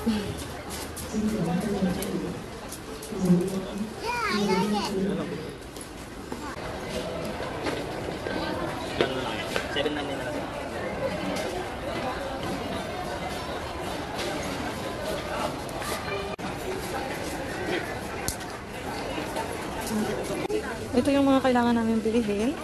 Yeah, I like it. 7.99 na lang. Ito yung mga kailangan namin bilihin.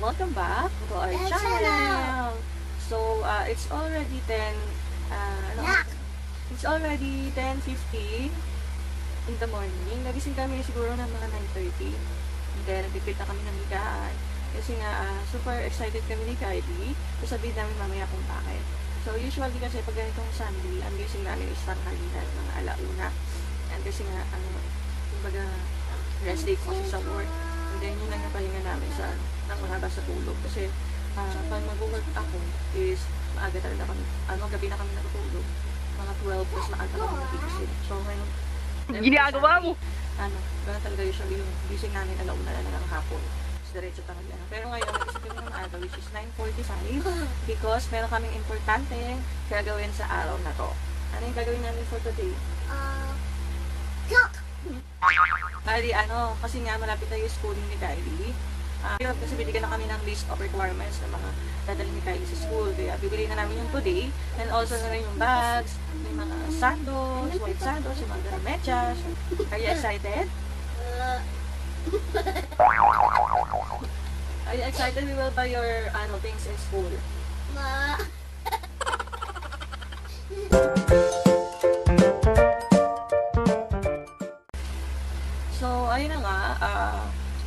Welcome back to our channel. So it's already 10:50 in the morning. Nagising kami siguro ng mga 9:30. And then nagpipit na kami ng higaan. Kasi nga super excited kami ni Kylie. So sabihin namin mamaya kung bakit. So usually kasi pag ganitong Sunday, ang gising namin is tanghalian, mga alauna. And kasi nga kumbaga rest day ko kasi sa work. And then yun lang yung pahinga namin sa nang mahaba sa tulog. Kasi pag mag-work ako is maaga talaga kami. Gabi na kami natutulog. Mga 12 plus maaga kami nagigising. So ngayon, ginagawa mo! Ganun talaga usually yung gising namin alauna na ng hapon. Diretso talaga. Pero ngayon, nag-isip kami ng maaga which is 9:45 because meron kaming importante gagawin sa araw na to. Ano yung gagawin namin for today? Cook! Kasi nga malapit na yung schooling ni Kylie. Kasi binigyan na kami ng list of requirements ng mga dadalhin ni Kylie sa school. Kaya bibili na namin yung today. And also na rin yung bags, yung mga sandals, white sandals, yung mga medyas. Are you excited? Are you excited we will buy your things in school? Ma. So, ayun na nga,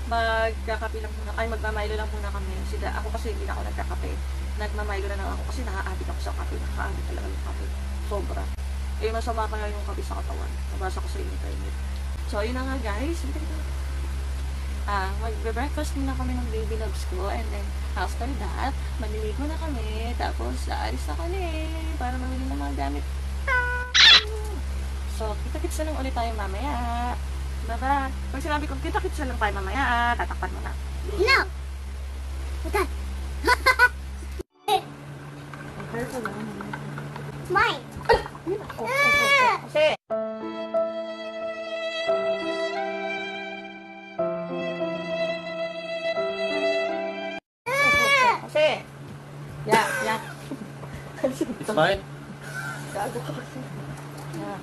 magkakape lang muna, magmamilo lang muna kami. Ako kasi hindi na ako nagkakape. Nagmamilo na lang ako kasi nakaadik ako sa kape. Nakaadik talaga yung kape. Sobra. Masama kaya yung kape sa katawan. Nabasa ko sa internet. So, ayun na nga guys. Mag-breakfast muna kami ng baby loves ko. And then, after that, maliligo na kami. Tapos, aalis na kami para mamili ng mga gamit. So, kita-kits na lang ulit tayo mamaya. Baba. Pag sinabi ko, kita-kits na lang tayo mamaya, tatakpan mo na. No! Okay. It's mine! Kasi, yeah. It's mine. Gago ka kasi. Yeah.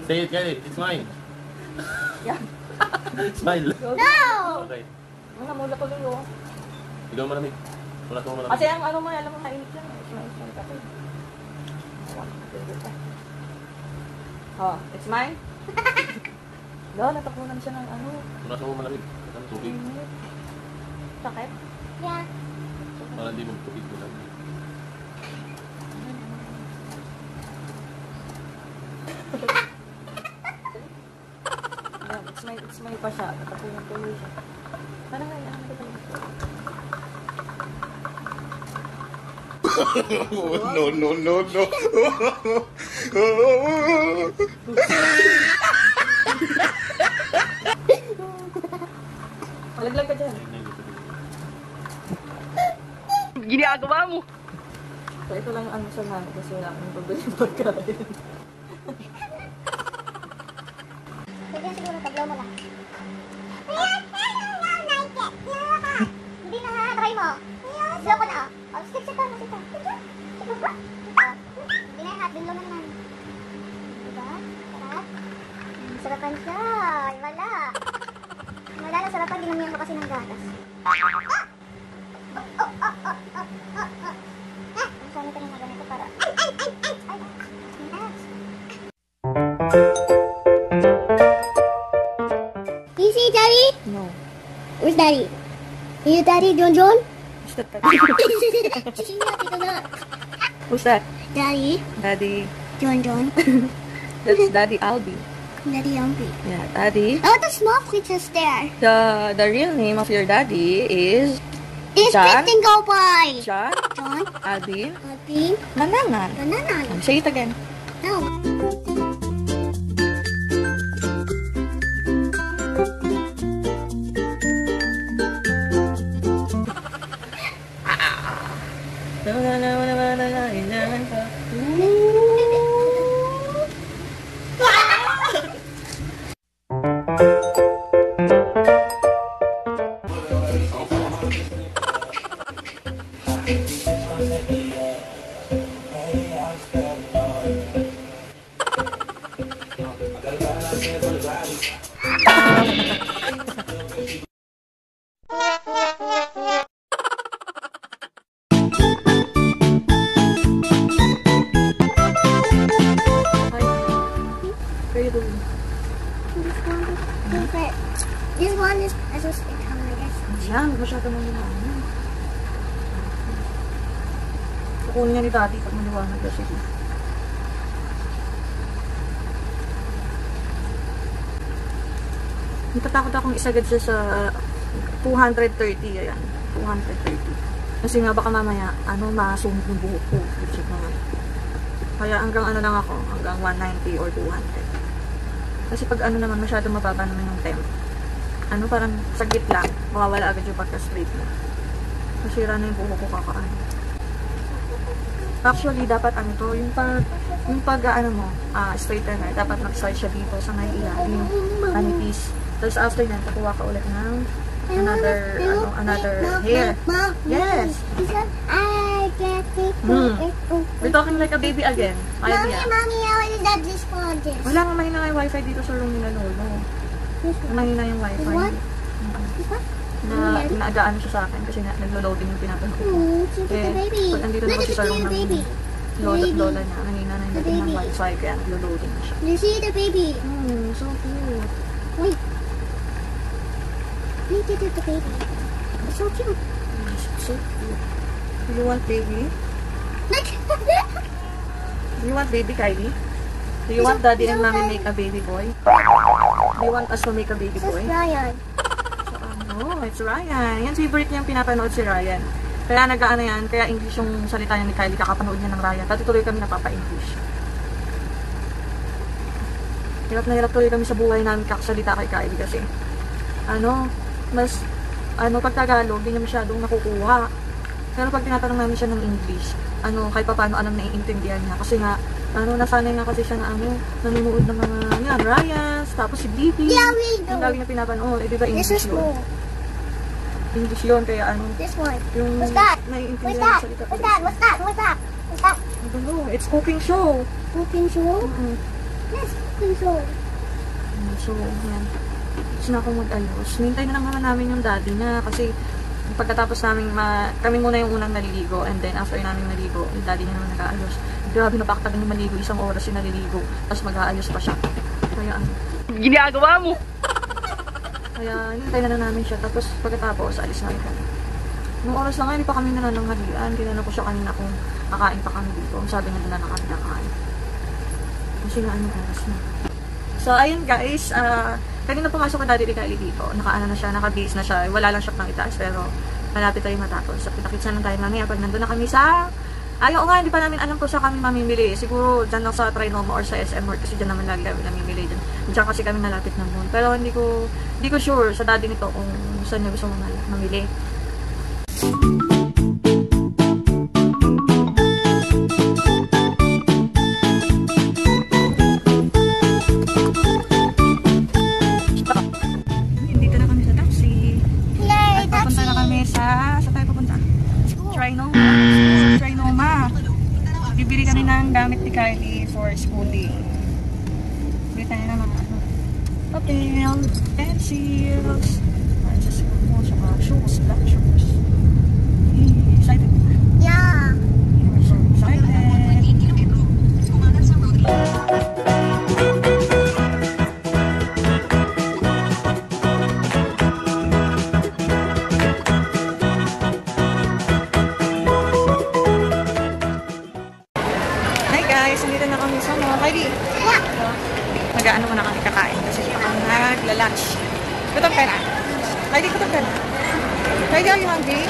Say it, get it. It's mine. Yeah. Smile. No! Okay. Mula ko lulo. Ikaw malamig. Wala ko malamig. Kasi ang mo, alam mo mainit yan. It's kape. Oh, it's mine? Natapunan siya ng Wala ko malamig. Tubig. Sakit? Yeah. Para hindi magtubig mo lang. It's my pa siya. Natapunan ko siya. Parang ngayon, No. Malaglag ka dyan. Ginagawa mo! So, ito lang ang sa namin kasi wala akong pabili ng pagkain. Pwede siguro taglaw mo lang. Hindi na ha, try mo. Slow ko na stick sa tono, sito. Hindi na ha, binlo na naman. Diba? Sarap? Sarapan siya. Ay, wala. Wala na sarapan, dinamihan ko kasi ng gatas. Sana tayo na ganito para... Ay! Do you see Daddy? No. Where's Daddy? Are you Daddy, John? Who's that? Daddy. Who's that? Daddy. Daddy. John. That's Daddy Albie. Daddy Yumpy. Yeah, daddy. Oh, the small creatures there. The real name of your daddy is It's John? Kristen Go Boy. John John. Alvin Alvin. Mananan. Banana. Say it again. No. This one is as a stick on, I guess. Yan, masyado mong liwanag. Kukunin niya ni daddy pag maliwanag kasi. Natatakot akong isagad siya sa 230, ayan. 230. Kasi nga baka mamaya, masungit yung buhok ko. Kaya hanggang lang ako, hanggang 190 or 200. Kasi pag naman, masyado mababa naman yung temp. Parang saglit lang, mawawala agad yung pagka-straight mo. Masira na yung buhok ko kakaan. Actually, dapat yung pag straightener, dapat mag-start siya dito sa may ilalim, manipis. Tapos after yan, kukuha ka ulit ng another hair. Yes! I get it. We're talking like a baby again. Mommy, how is that responded? Wala nga mahina yung wifi dito sa room nila lolo. Mahina yung wifi. What? Naagaan siya sa akin kasi naglo-loading yung pinapanood ko. Look at the baby. Pag andito Look naman at siya sa room the ng baby. lola niya, kanina na yung ng wifi kaya naglo-loading na siya. You see the baby? So cute. Wait. Look at the baby. It's so cute. So cute. Do you want baby? Look. Do you want baby, Kylie? Do you want daddy and mommy make a baby boy? Do you want us to make a baby This boy? is Ryan. It's Ryan. Yan, favorite niya yung pinapanood si Ryan. Kaya kaya English yung salita niya ni Kylie, kakapanood niya ng Ryan. Pati tuloy kami napapa-English. Hirap na hirap tuloy kami sa buhay namin kakasalita kay Kylie kasi pag Tagalog, di niya masyadong nakukuha. Pero pag tinatanong namin siya ng English, kahit pa paano naiintindihan niya. Kasi nga, nasanay nga kasi siya na nanonood ng mga Ryans, tapos si Blippi. Yeah, we do. Ang lagi na pinapanood. Di ba This English is yun? cool. English yun, kaya This one. yung What's that? naiintindihan What's niya that? salita. What's that? What's that? What's that? What's that? I don't know. It's cooking show. Cooking show? Yes, cooking show. So, yan. Gusto na akong mag-ayos. Nintay na lang naman namin yung daddy niya kasi pagkatapos namin kami muna yung unang naliligo and then after namin naligo, yung daddy niya naman nag-aayos. Grabe, napakatagal yung maligo. 1 oras yung naliligo. Tapos mag-aayos pa siya. Kaya ginagawa mo! Kaya nintay na lang namin siya. Tapos pagkatapos, alis namin kami. Nung oras lang nga, hindi pa kami nananghalian. Tinanong ko siya kanina kung kakain pa kami dito. Sabi niya na kami nakain. Kasi nga anong oras na. So, ayun guys, kanina pumasok na daddy Kylie dito. Na siya, naka-base na siya. Wala lang siya pang itaas, pero malapit tayo matapos. So, pitakitsa lang tayo mamaya pag nandun na kami sa... Ayaw nga, hindi pa namin alam kung saan kami mamimili. Siguro dyan lang sa Trinoma or sa SM Mart kasi dyan naman lagi kami namimili dyan. Diyan kasi kami nalapit ng mall. Pero hindi ko sure sa daddy nito kung saan niya gusto mamili. Bibili kami ng gamit ni Kylie for schooling. Bibili tayo ng mga papel, pencils, sa school mo, saka shoes, black shoes. Excited ka? Yeah. We're so excited. Nag-ano muna kami kakain kasi dito kami nagla-lunch. Gutom ka na? Ay, di gutom ka na? Heidi, are you hungry?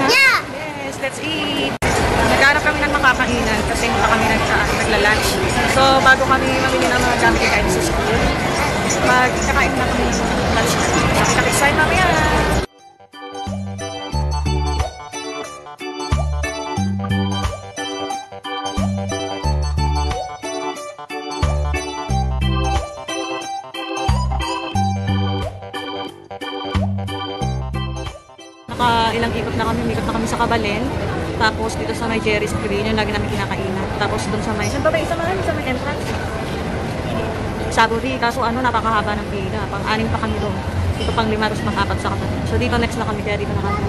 Huh? Yeah! Yes, let's eat! Naghanap kami ng makakainan kasi hindi pa kami nagla-lunch. So, bago kami mamili ng mga gamit kain sa school, magkakain na kami ng lunch. Kita-kits tayo mamaya! Ilang ikot na kami, umikot na kami sa Kabalen. Tapos dito sa may Jerry's Green, yung lagi namin kinakainan. Tapos doon sa may, saan ba ba isa sa may entrance? Saburi, kaso napakahaba ng pila. Pang-anim pa kami doon. Dito pang 5, tapos pang-4 sa Kabalen. So dito next na kami, kaya dito na kami.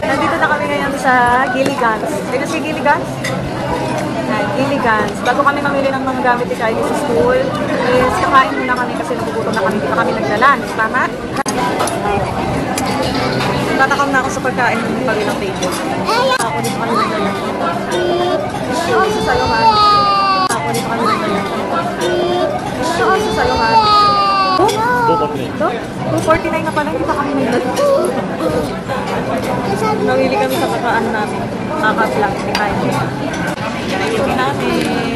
Nandito na kami ngayon sa Gilligan's. Dito si Gilligan's? Gilligan's. Bago kami mamili ng mga gamit ni Kylie sa school, is kakain muna kami kasi nagugutom na kami. Hindi pa kami nagla-lunch. Tama? Tatakam na ako sa pagkain ng pagilang table. Ako dito kami naglalaki. Ako sa sayo, man. Ako dito kami naglalaki. Ako sa sayo, man. 249 na pala, hindi pa kami naglalaki. Nawili kami sa pagkaan namin. Kaka-vlog ni Kylie. Ito namin.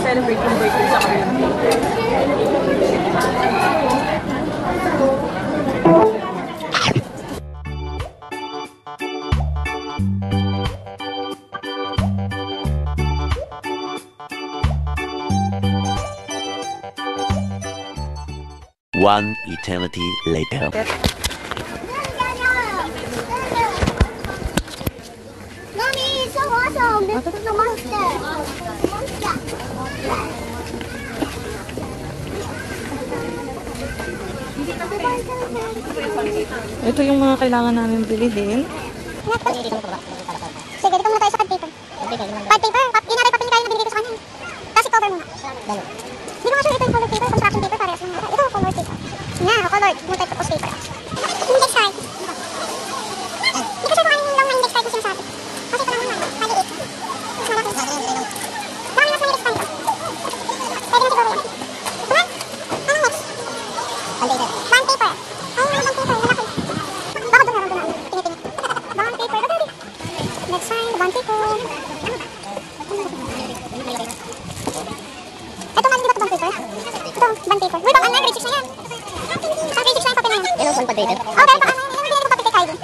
Celebrate yung birthday sa kanya. One eternity later. Mommy, it's so awesome! This is the monster! Ito yung mga kailangan namin bilhin. Sige, dito muna tayo sa card paper. Card paper? Inatay papel kayo na binigay ko sa kanya. Kasi cover muna. Hindi ko nga sure ito yung colored paper, construction paper, parehas lang. Ito, colored paper. Yeah, colored. Multi-purpose paper. Index card. Hindi ko sure kung ano yung long na index card na sinasabi. Kasi ito lang naman, maliit. Mas malaki. Dami mas maliit card. Pwede na siguro yan. Diba? Anong next? Bond paper. Ay, mga bond paper, malaki. Baka doon meron doon. Tingin-tingin. Bond paper, baby. Next sign, bond paper. Ito nga, di ba ito bond paper? Ito, bond paper. Uy, bang ano, grade 6 na yan. Grade 6 na yung papel na yan. Yan ang pag paper. Oh, pero ano, hindi ko papel kay Kylie.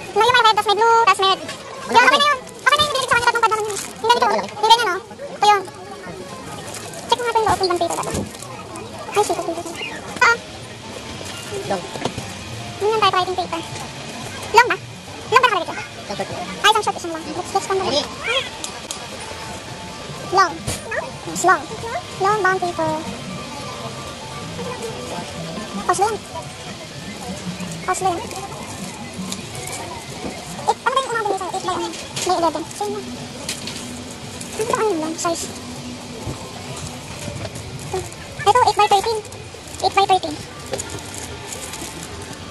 No, yung may red, tas may blue, tas may red. Kaya okay na yun. Okay na yun, binigay sa kanya tatlong pad naman yun. Hindi ganito. Hindi ganyan, no? Ito yun. Check mo nga ito yung loob ng bond paper dapat. Ay, shit, ito yung Long. Yun yung typewriting paper. Long ba? Long ba nakalagay dyan? Ay, isang short, isang long. Let's come na. Long. It's long. Long bond paper. Costly yan. Costly yan. Ano ba yung umabot nito? 8 by ano? May 11. Same lang. Ano ba ano lang? Size. Ito, 8 by 13. 8 by 13.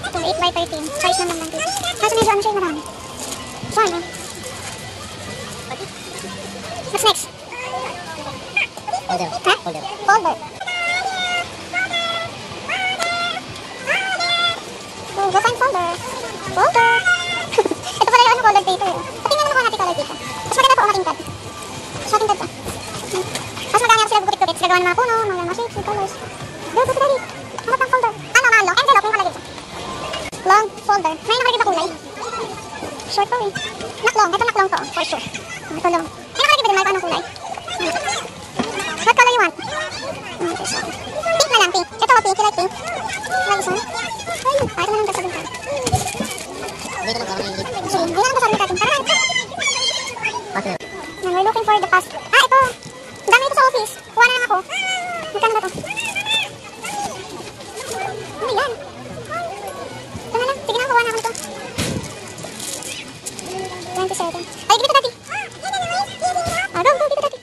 Ito, 8 by 13. Size naman lang dito. Kaso medyo ano siya yung marami. So, ano? What's next? Folder. Ha? Folder. Folder. Oh, go find folder. Folder. Ito pala yung ano, colored paper. Patingnan naman ko natin colored paper. Mas maganda po ang ating card. Mas ating card pa. Mas maganda ako sila bukit-bukit. Sila gawa ng mga puno, mga shapes, and colors. Go, go, go, daddy. Hanap ng folder. folder. May nakalagay ba kulay? Short to eh. Naklong. Ito naklong to. For sure. Ito lang. May nakalagay ba din Marco anong kulay? What color you want? This one. Pink na lang, pink. Ito pink. You like pink? Like this one? Ito na lang kasabing ka. Sige, hindi na lang kasabing natin. Tara, Okay. and we're looking for the pass. Ah, ito. Ang dami ito sa office. Kuha na lang ako. Magkano ba ito? Ano yan? Ito na lang. Sige na, kuha na ako ito. 27. Ay, dito dati. Ah, go, dito dati.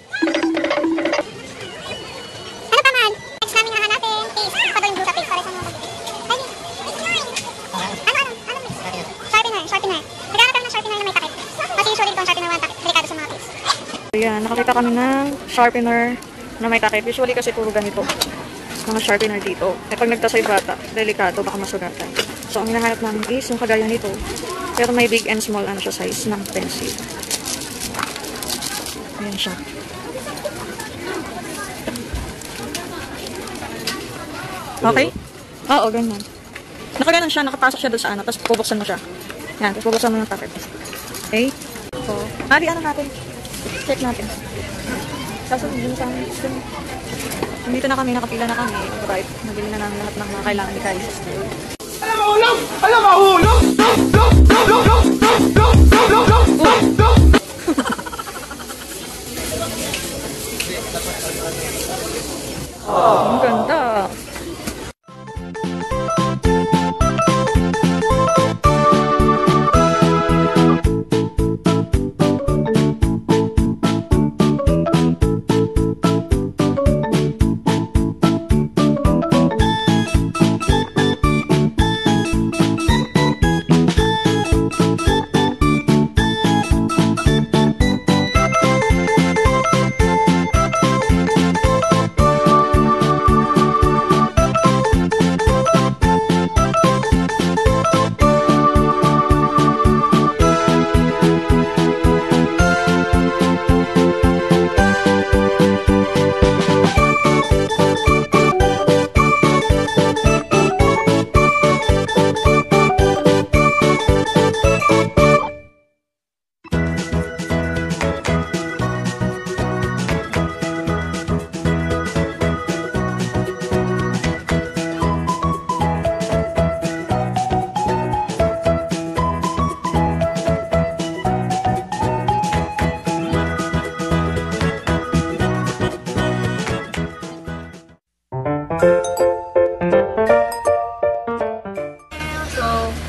Ano pa man? Next namin hahanapin. Please. Ako daw yung blue sa page para sa mga ay, ano? Sharpener. Naghanap kami ng sharpener na may takip. Kasi usually ito ang sharpener na takip. Delikado sa mga tips. Ayan, nakakita kami ng sharpener na may takip. Usually kasi puro ganito. Mga sharpener dito. Eh pag nagtasay bata, delikado, baka masugatan. So ang hinahanap namin is yung kagaya nito. Pero may big and small ano siya size ng pencil. Ayan siya. Okay? Oo, ganyan. Nakaganon siya, nakapasok siya doon sa ano, tapos bubuksan mo siya. Yan, tapos bubuksan mo yung takip. Okay? So, ano natin? Check natin. Kaso, dito na kami, nakapila na kami. Right, nabili na namin lahat ng mga kailangan ni Kai sa school. Alam mahulog! Alam mahulog! Ang ganda.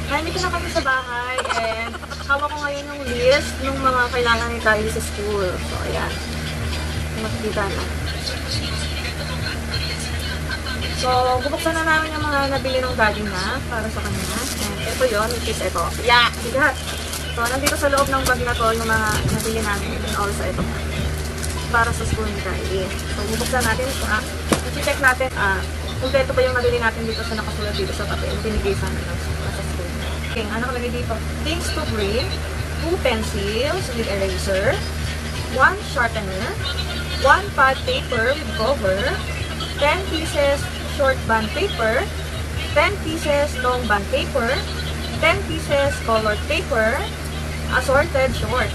Nandito na kami sa bahay and hawak ko ngayon yung list ng mga kailangan ni Kylie sa school. So, ayan. Makikita na. So, bubuksan na namin yung mga nabili ng daddy na para sa kanya. And ito yun, which is ito. Yeah! Bigat! So, nandito sa loob ng bag na to yung mga nabili namin. And also ito. Para sa school ni Kylie. So, bubuksan natin ito. I-check natin kung ito pa yung nabili natin dito sa nakasulat dito sa papel. Binigay sa amin sa school. Okay, ano nakalagay dito? Things to bring. 2 pencils with eraser. 1 sharpener. 1 pad paper with cover. 10 pieces short band paper. 10 pieces long band paper. 10 pieces colored paper. Assorted short.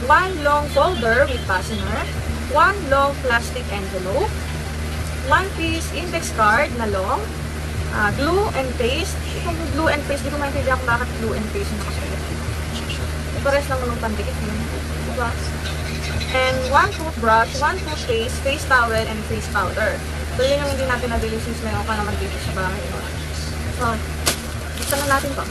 1 long folder with fastener. 1 long plastic envelope. 1 piece index card na long. Glue and paste. Itong glue and paste, di ko maintindihan kung bakit glue and paste yung nakasulat. Pares lang ng pandikit yun. Diba? And 1 toothbrush, 1 toothpaste, face towel, and face powder. So, yun yung hindi natin nabili since meron ka naman dito sa bahay. So, buksan na natin to.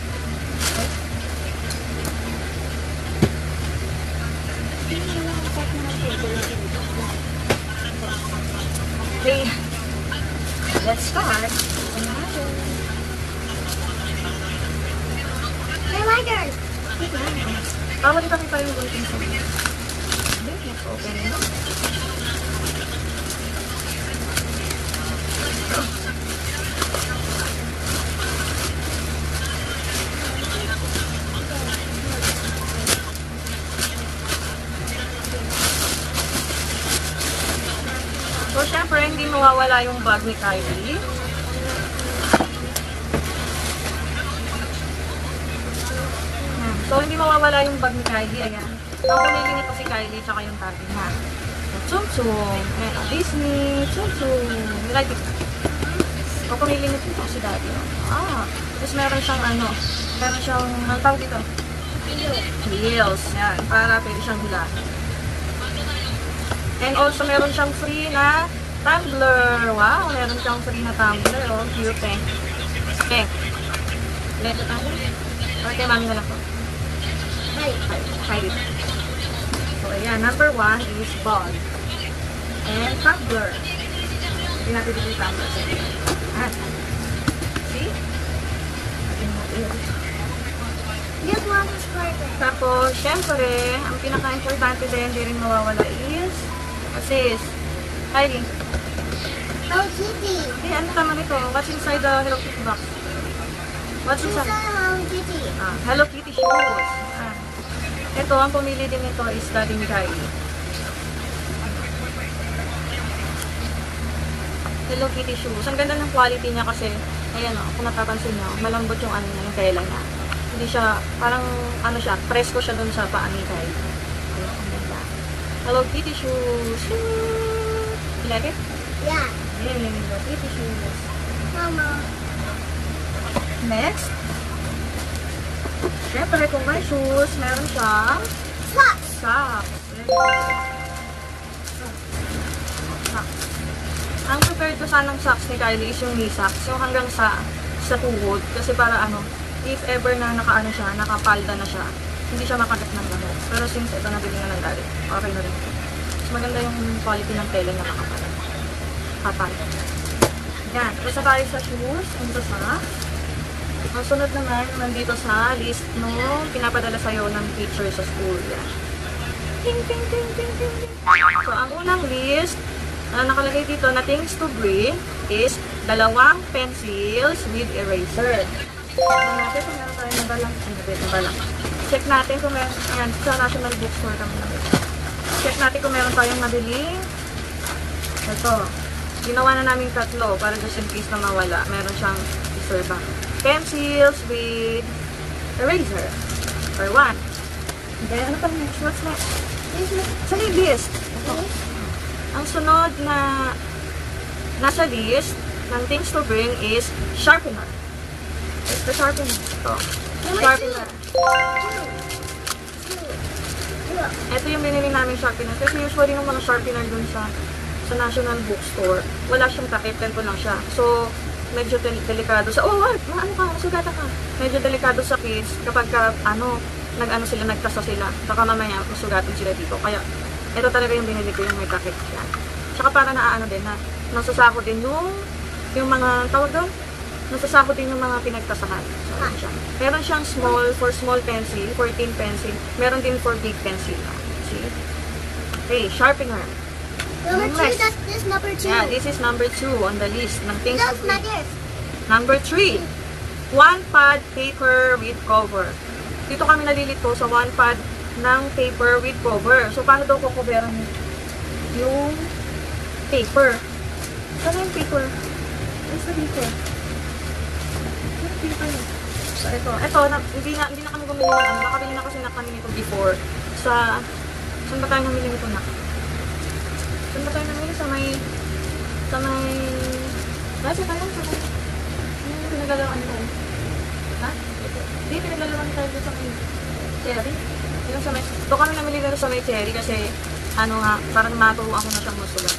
Okay. Let's start. Hey, Liger! Bawal kami pa yung bulletin sa mga. Let's open it. So, syempre, hindi mawawala yung bag ni Kylie. So, hindi mawawala yung bag ni Kylie. Ayan. Ang pumili nito si Kylie tsaka yung tatay niya. Tsum Tsum. Ayan, Disney. Tsum Tsum. Like it. Ang pumili nito si daddy. Tapos meron siyang meron siyang, ang tawag dito? Wheels. Yan. Para pwede siyang hilahin. And also, meron siyang free na tumbler. Wow, meron siyang free na tumbler. Oh, cute eh. Okay. Let it ako. Okay, mami na lang po. Hi. So, ayan. Number 1 is ball. And tumbler. Hindi natin dito yung tumbler. See? This one is perfect. Tapos, syempre, ang pinaka-importante din, hindi rin mawawala is, assist. Kylie. Hello Kitty. Hey, ano tama nito? What's inside the Hello Kitty box? What's This is inside? Hello Kitty. Hello Kitty shoes. Ito, ang pumili din nito is daddy ni Kylie. Hello Kitty shoes. Ang ganda ng quality niya kasi, ayan o, kung napapansin nyo, malambot yung yung tela niya. Hindi siya, parang, presko siya dun sa paa ni Kylie. Ayan, ang ganda. Hello Kitty shoes. You like it? Yeah. Ayan, Hello Kitty shoes. Mama. Next. Siyempre, kung may shoes, meron siyang Socks. socks. Socks. Ang prepared ko sanang socks ni Kylie is yung knee socks. Yung hanggang sa tuhod. Kasi para if ever na siya, nakapalda na siya, hindi siya makagat ng lamok. Pero since ito nabili na ng daddy, okay na rin. Mas maganda yung quality ng tela na kapal. Yan. Basta tayo sa shoes and sa socks. Ang sunod naman, nandito sa list nung pinapadala sa'yo ng teacher sa school. Yan. Ting, ting, ting, ting, ting, ting. So, ang unang list na nakalagay dito na things to bring is 2 pencils with eraser. Check natin kung meron tayo ng balang. Check natin kung meron, ayan, sa National Bookstore kami namin. Check natin kung meron tayong nabili. Ito. Ginawa na namin 3 para just in case na mawala. Meron siyang reserve. Pencils with eraser. For 1. Then, ano pa next? What's next? Sa list. Ang sunod na nasa list ng things to bring is sharpener. It's the sharpener. Ito. Sharpener. Ito yung binili namin sharpener. Kasi usually ng mga sharpener dun sa National Bookstore, wala siyang takip. Ganito lang siya. So, medyo delikado sa, sugata ka. Medyo delikado sa kids kapag nagtasa sila. Baka mamaya masugatan sila dito. Kaya, ito talaga yung binili ko, yung may takip. Yan. Tsaka para din na nasasako din yung mga, tawag doon? Nasasako din yung mga pinagtasahan. So, meron siyang small, for small pencil, 14 pencil. Meron din for big pencil. See? Okay, sharpener. Number 2, that's this number 2. Yeah, this is number 2 on the list ng things to That's bring. not this. Number 3, 1 pad paper with cover. Dito kami nalilito sa 1 pad ng paper with cover. So, paano daw kukuberan yung paper? Saan yung paper? Where's the paper? Yung paper. So, ito, hindi na kami bumili ng nakabili na kasi na kami nito before. Saan ba tayo namili nito na? Saan ba tayo namili? Sa may Nasa tayo? Pinagalawaan tayo. Ha? Hindi, pinagalawaan tayo sa may cherry. Ito kami namili na sa may cherry kasi parang maturuan ko na siyang masulat.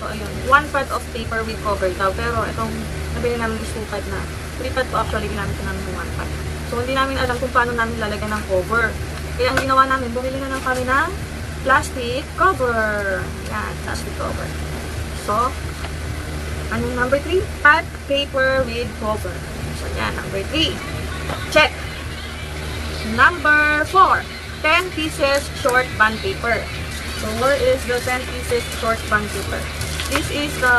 So, ayun. 1 pad of paper with cover daw. Pero itong nabili namin is 2 pad na. 3 pad po actually, ginamit ko namin yung 1 pad. So, hindi namin alam kung paano namin lalagyan ng cover. Kaya ang ginawa namin, bumili na lang kami ng plastic cover. Yan, plastic cover. So, anong number 3? Pad paper with cover. So, yan, number 3. Check. Number 4. 10 pieces short band paper. So, where is the 10 pieces short band paper? This is the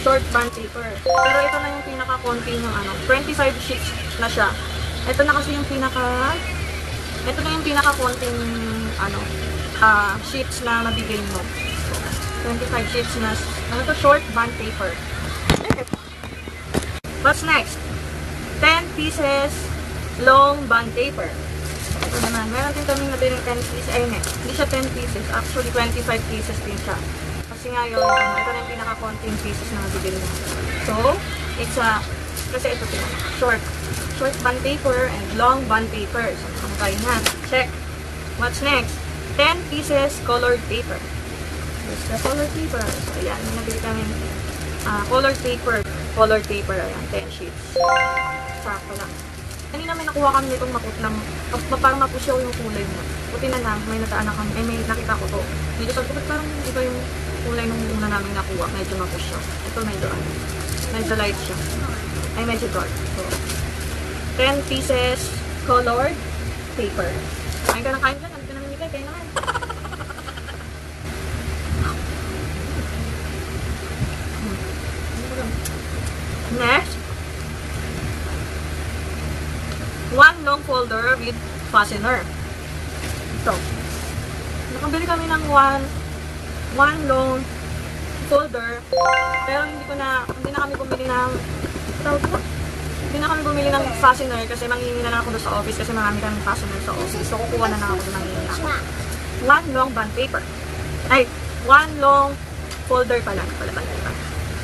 short band paper. Pero ito na yung pinaka-konti ng 25 sheets na siya. Ito na kasi yung ito na yung pinaka-konting sheets na mabigay mo. So, 25 sheets na short band paper. What's next? 10 pieces long band paper. So, Ito naman, meron din kaming nabili ng 10 pieces. Ayun eh, hindi siya 10 pieces. Actually, 25 pieces din siya. Kasi nga yun, ito na yung pinaka-konting pieces na nabibili mo. So, it's a, kasi ito sila, short bond paper and long bond paper. So, ano tayo na? Check. What's next? 10 pieces colored paper. There's the colored paper. So, ayan, may nabili kami colored paper, ayan, 10 sheets. Sakto lang. Kanina may nakuha kami nitong makutlang, parang mapusyaw yung kulay niya. Buti na lang, may nataan na kami, may nakita ko to. Medyo sabi ko, parang iba yung kulay nung una namin nakuha, medyo mapusyaw. Ito medyo light siya. Ay, medyo dark. So, 10 pieces colored paper. Kain ka ng kain dyan, ano ka namin nilagay, kain naman. Next, one long folder with fastener. So, nakabili kami ng one long folder, pero hindi na kami bumili ng hindi na kami bumili ng fastener kasi manghihingi na lang ako doon sa office kasi marami kaming fastener sa office. So, kukuha na lang ako doon, manghihingi ako. One long bond paper. Ay, one long folder pala. Bond paper.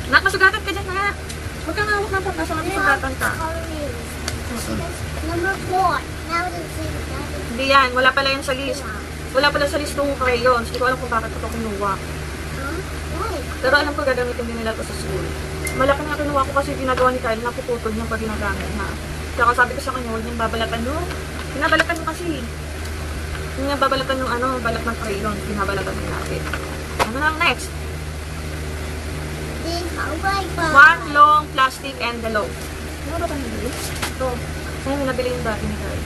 Nakasugatan ka dyan na. Huwag kang hawak ng pagkasa makasugatan ka. Number 4. Now the same. Hindi yan. Wala pala yan sa list. Wala pala sa list ng crayons. Hindi ko alam kung bakit ito kinuha. Pero alam ko gagamitin din nila ito sa school. Malaki na kinuha ko kasi ginagawa ni Kyle, napuputol niya pag ginagamit na. Kaya sabi ko sa kanya, huwag niyang babalatan mo. Binabalatan mo kasi. Hindi niya babalatan yung balat ng crayon. Binabalatan mo natin. Ano na next? One long plastic envelope. Ano ba nabili? Ito. Ayun, nabili yung dati ni Kyle.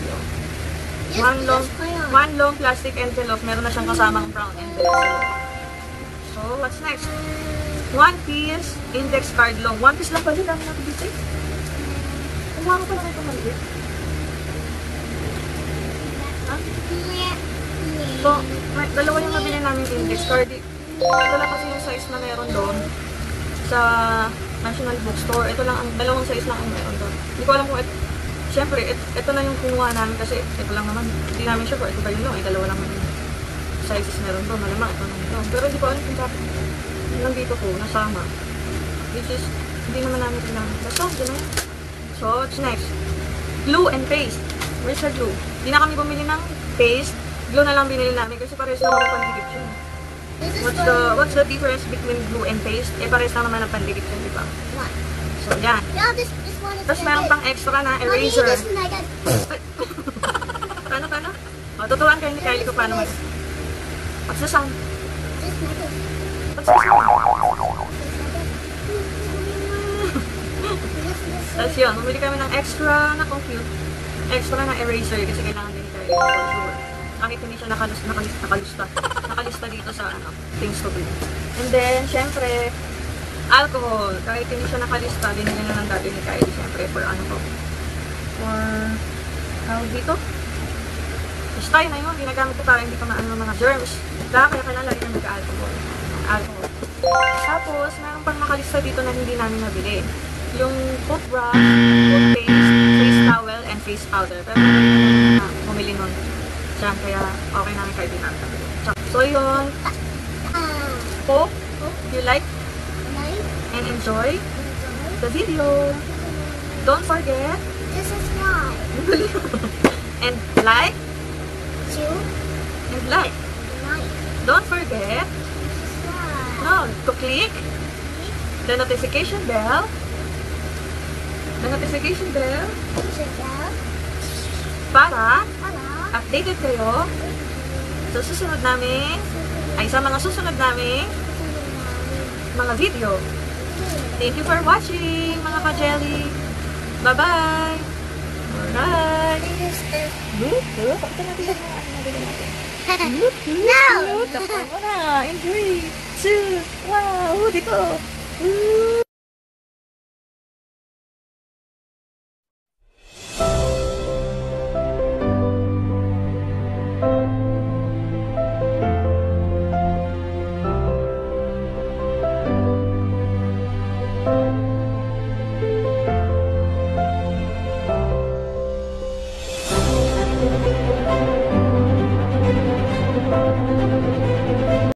One long plastic envelope. Meron na siyang kasamang brown envelope. So, what's next? One piece index card long. One piece lang pala. Dami natin dito eh. Kuha ko pala na ito maliit. So, dalawa yung nabili namin index card. Ito lang kasi yung size na meron doon sa National Bookstore. Ito lang, dalawang size lang ang meron doon. Hindi ko alam kung siyempre, ito na yung kinuha namin kasi ito lang naman. Hindi namin sure kung ito ba yun lang. Dalawa lang yung sizes meron doon. Malamang ito lang doon. Pero hindi ko alam kung bakit nandito ko, nasama. Which is, hindi naman namin tinamit. Basta, gano'n. So, what's next? Glue and paste. Where's the glue? Hindi na kami bumili ng paste. Glue na lang binili namin kasi parehas naman ang pandikit yun. What's the difference between glue and paste? Eh, parehas lang naman ang pandikit yun, di ba? So, yan. This one is Tapos meron pang extra na eraser. Paano? O, tuturuan kayo ni Kylie ko paano what's the sound? Tapos yun, bumili kami ng extra na compute. Extra na eraser kasi kailangan din ni Kylie for sure. Kahit hindi siya nakalista dito sa things to bring. And then, syempre, alcohol. Kahit hindi siya nakalista, binili na ng dati ni Kylie. Syempre, for dito? Basta yun na yun, ginagamit ko para hindi ka maano mga germs. Kaya kailangan lagi na mag-alcohol. Tapos, meron pang nakalista dito na hindi namin nabili. Yung toothbrush, toothpaste, face towel, and face powder. Pero hindi na bumili nun. Diyan, kaya okay namin kayo din natin. So, yun. Hope you like and enjoy the video. Don't forget This is why. and like Two. and like. Nine. Don't forget to click the notification bell. Para updated kayo sa susunod namin sa mga susunod namin mga video. Thank you for watching, mga ka-jelly. Bye-bye! Alright! No! Tapos mo na! In 3, 2, wow! Dito!